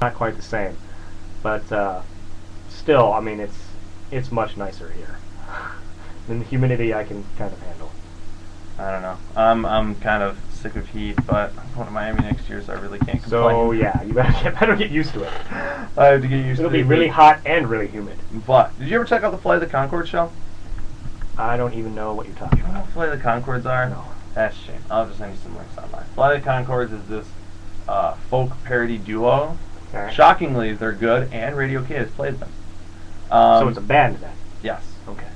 not quite the same, but still, I mean, it's much nicer here. And the humidity I can kind of handle. I don't know. I'm kind of sick of heat, but I'm going to Miami next year, so I really can't complain. So yeah, you better get used to it. I have to get used to it. It'll be really hot and really humid. But did you ever check out the Flight of the Conchords show? I don't even know what you're talking You know about. what Flight of the Conchords are? No. That's a shame. I'll just send you some links online. Flight of the Conchords is this folk parody duo. Okay. Shockingly, they're good, and Radio K has played them. So it's a band then? Yes. Okay.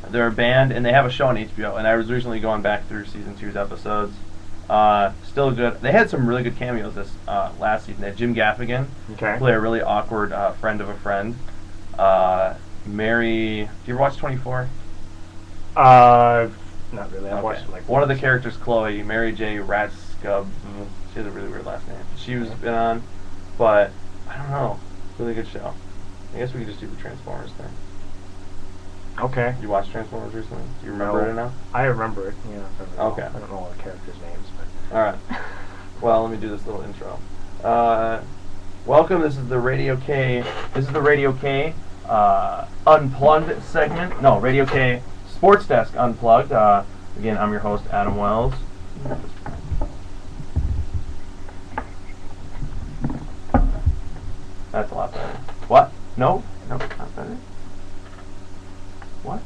They're a band, and they have a show on HBO, and I was recently going back through season 2's episodes. Still good. They had some really good cameos this last season. They had Jim Gaffigan play a really awkward friend of a friend. Mary, do you ever watch 24? Not really. I've watched like one of the characters, Chloe, Mary J. Ratskub. She has a really weird last name. She was been on, but I don't know. Really good show. I guess we could just do the Transformers thing. Okay. Did you watch Transformers recently? Do you remember it now? I remember it. Yeah. Okay. I don't know all the characters' names, but. All right. Well, let me do this little intro. Welcome. This is the Radio K. This is the Radio K Unplugged segment. No, Radio K Sports Desk Unplugged. Again, I'm your host, Adam Wells. That's a lot better. What? No, not better. What?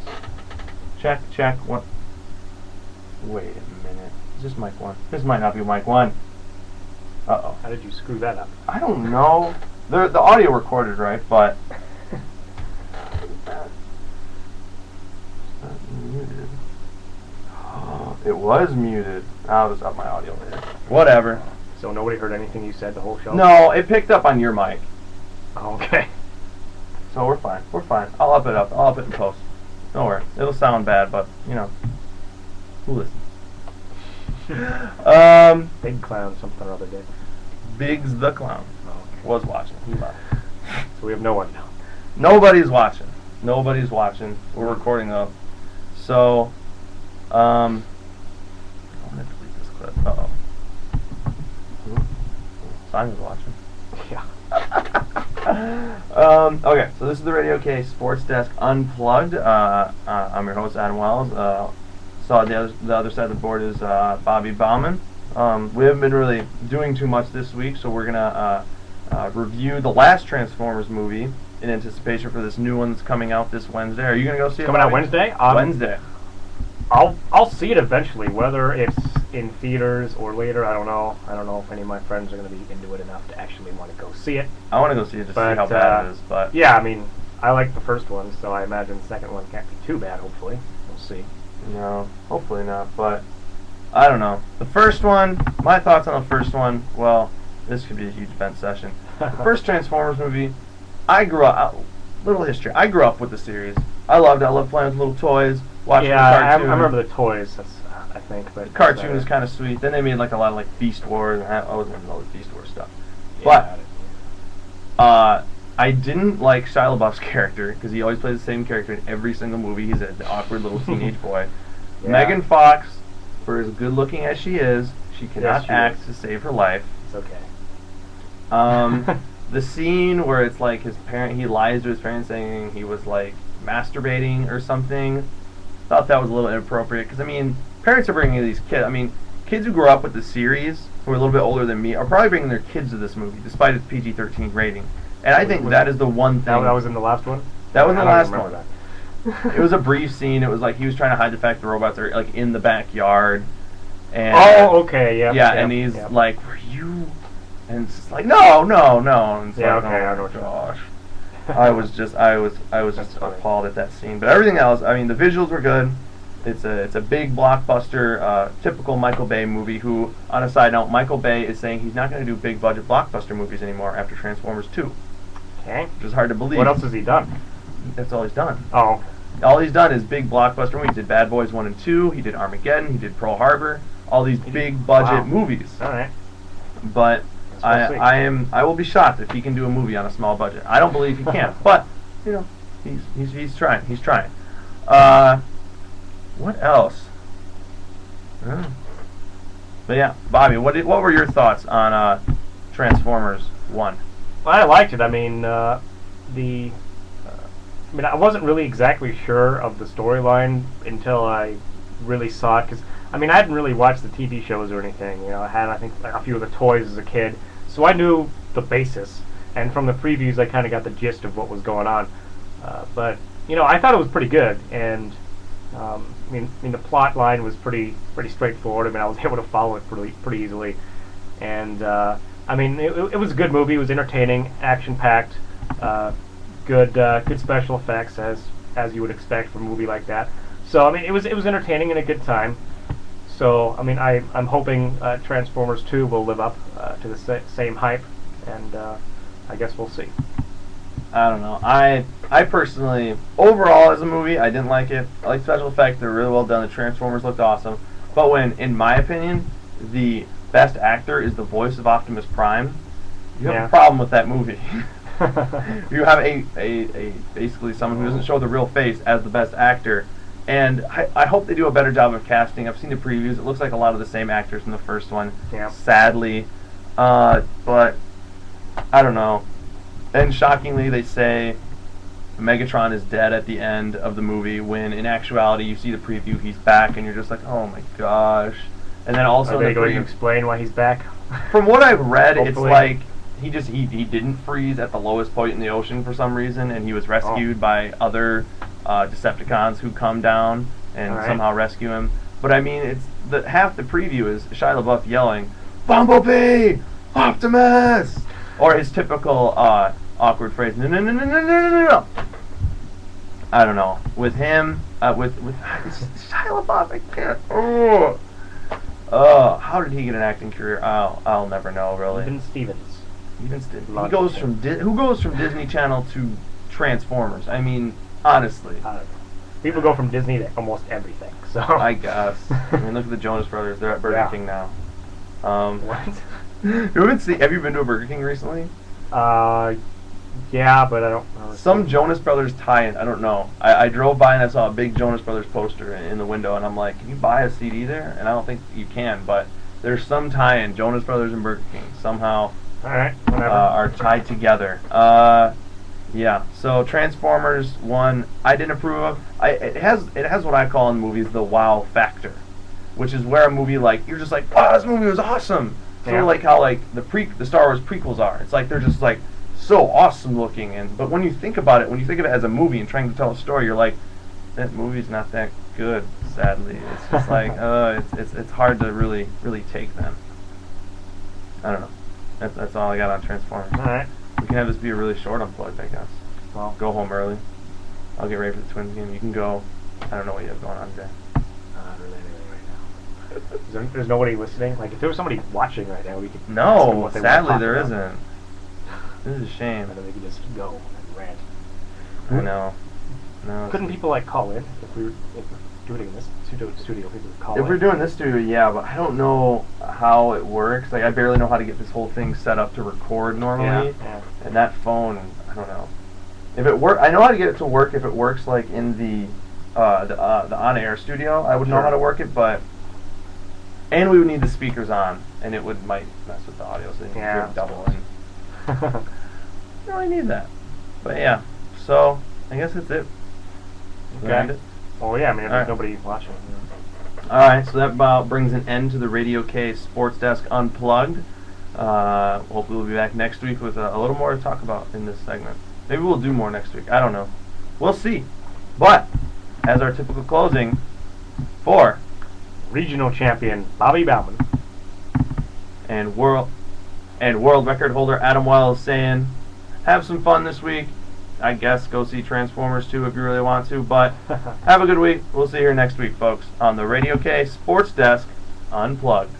Check. What? Wait a minute. Is this mic 1? This might not be mic 1. Uh-oh. How did you screw that up? I don't know. The audio recorded right, but muted. Oh, it was muted. I'll just up my audio later. Whatever. So nobody heard anything you said the whole show? No, it picked up on your mic. Oh, okay. So we're fine. We're fine. I'll up it in post. Don't worry. It'll sound bad, but you know, who listens? Big Clown something or other did. Biggs the Clown was watching. He left. So we have no one now. Nobody's watching. Nobody's watching. We're recording though. So, I'm gonna delete this clip. Uh-oh. Simon's watching. Yeah. Okay, so this is the Radio K Sports Desk Unplugged. I'm your host, Adam Wells. So the other side of the board is Bobby Bauman. We haven't been really doing too much this week, so we're gonna review the last Transformers movie in anticipation for this new one that's coming out this Wednesday. Are you gonna go see it? Coming out Wednesday? Wednesday. I'll see it eventually, whether it's in theaters or later. I don't know. I don't know if any of my friends are going to be into it enough to actually want to go see it. I want to go see it to see how bad it is. But yeah, I mean, I like the first one, so I imagine the second one can't be too bad. Hopefully, we'll see. No, hopefully not. But I don't know. The first one. My thoughts on the first one. Well, this could be a huge vent session. The first Transformers movie. I grew up. Little history. I grew up with the series. I loved it. I loved playing with little toys. Watching the cartoon. I remember the toys. That's, I think, but the cartoon was kind of sweet. Then they made like a lot of like Beast Wars, and I wasn't into all the Beast Wars stuff. Yeah, but I didn't like Shia LaBeouf's character because he always plays the same character in every single movie. He's an awkward little teenage boy. Yeah. Megan Fox, for as good looking as she is, she cannot act to save her life. It's okay. The scene where it's like he lies to his parents saying he was like masturbating or something. Thought that was a little inappropriate because I mean, parents are bringing these kids. I mean, kids who grew up with the series who are a little bit older than me are probably bringing their kids to this movie despite its PG-13 rating. And I think that is the one thing. That was in the last one. That was in the last one. That. It was a brief scene. It was like he was trying to hide the fact the robots are like in the backyard. And okay, yeah. Yeah, and he's like, "Were you?" And it's just like, "No." And it's yeah, like, okay, oh I know my gosh. I was just appalled at that scene. But everything else, I mean, the visuals were good. It's a big blockbuster, typical Michael Bay movie. Who, on a side note, Michael Bay is saying he's not going to do big budget blockbuster movies anymore after Transformers 2. Okay. Which is hard to believe. What else has he done? That's all he's done. Oh. All he's done is big blockbuster movies. He did Bad Boys 1 and 2. He did Armageddon. He did Pearl Harbor. All these big budget movies. All right. But I will be shocked if he can do a movie on a small budget. I don't believe he can, but you know, he's trying. He's trying. What else? But yeah, Bobby, what were your thoughts on Transformers 1? Well, I liked it. I mean, the I mean, I wasn't really exactly sure of the storyline until I really saw it. Because I mean, I hadn't really watched the TV shows or anything. You know, I had I think a few of the toys as a kid, so I knew the basis. And from the previews, I kind of got the gist of what was going on. But you know, I thought it was pretty good. And I mean, the plot line was pretty straightforward. I mean, I was able to follow it pretty easily. And I mean, it was a good movie. It was entertaining, action packed. Good special effects as you would expect from a movie like that. So I mean, it was entertaining and a good time. So I mean, I'm hoping Transformers 2 will live up to the same hype, and I guess we'll see. I don't know. I personally, overall as a movie, I didn't like it. I like special effects; they're really well done. The Transformers looked awesome. But when, in my opinion, the best actor is the voice of Optimus Prime, you have a problem with that movie. You have a basically someone who doesn't show the real face as the best actor, and I hope they do a better job of casting. I've seen the previews; it looks like a lot of the same actors in the first one. Yeah. Sadly, but I don't know. And shockingly, they say Megatron is dead at the end of the movie. When in actuality, you see the preview, he's back, and you're just like, oh my gosh. And then also, are they going to explain why he's back? From what I've read, Hopefully. it's like he didn't freeze at the lowest point in the ocean for some reason, and he was rescued by other Decepticons who come down and somehow rescue him. But I mean, it's half the preview is Shia LaBeouf yelling, "Bumblebee, Optimus," or his typical awkward phrase, "No, no, no, no, no, no, no, no." I don't know. With him, with Shia LaBeouf, I can't. How did he get an acting career? I'll never know, really. Even Stevens. He goes from who goes from Disney Channel to Transformers? I mean, honestly. I don't know. People go from Disney to almost everything. So I guess. I mean, look at the Jonas Brothers. They're at Burger King now. What? Have you been to a Burger King recently? Yeah, but I don't know. Some Jonas Brothers tie-in. I don't know. I drove by and I saw a big Jonas Brothers poster in the window, and I'm like, can you buy a CD there? And I don't think you can, but there's some tie-in. Jonas Brothers and Burger King somehow are tied together. Yeah. So Transformers 1, I didn't approve of. It has what I call in movies the wow factor, which is where a movie like you're just like, wow, this movie was awesome. Sort of like how like the Star Wars prequels are. It's like they're just like so awesome looking, but when you think about it, when you think of it as a movie and trying to tell a story, you're like, that movie's not that good. Sadly, it's just like it's hard to really take them. I don't know. That's all I got on Transformers. All right. We can have this be a really short unplugged, I guess. Well, go home early. I'll get ready for the Twins game. You can go. I don't know what you have going on today. Not really anything right now. There's nobody listening. Like if there was somebody watching right now, we could. No, sadly there isn't. This is a shame. I think we could just go and rant. I know. No. Couldn't people like call in if we're doing this studio? People would call in. If we're doing this studio, yeah, but I don't know how it works. Like I barely know how to get this whole thing set up to record normally. Yeah. And that phone, I don't know. If it work, I know how to get it to work. If it works like in the on-air studio, I would know how to work it. But and we would need the speakers on, and it might mess with the audio, so you can do double in. You don't really need that. But yeah, so I guess that's it. Okay. Oh yeah, I mean if there's nobody watching. Alright, so that about brings an end to the Radio K Sports Desk Unplugged. Hopefully we'll be back next week with a little more to talk about in this segment. Maybe we'll do more next week. I don't know. We'll see. But, as our typical closing, for regional champion Bobby Bauman and world record holder Adam Wells saying, have some fun this week. I guess go see Transformers 2 if you really want to, but have a good week. We'll see you here next week, folks, on the Radio K Sports Desk Unplugged.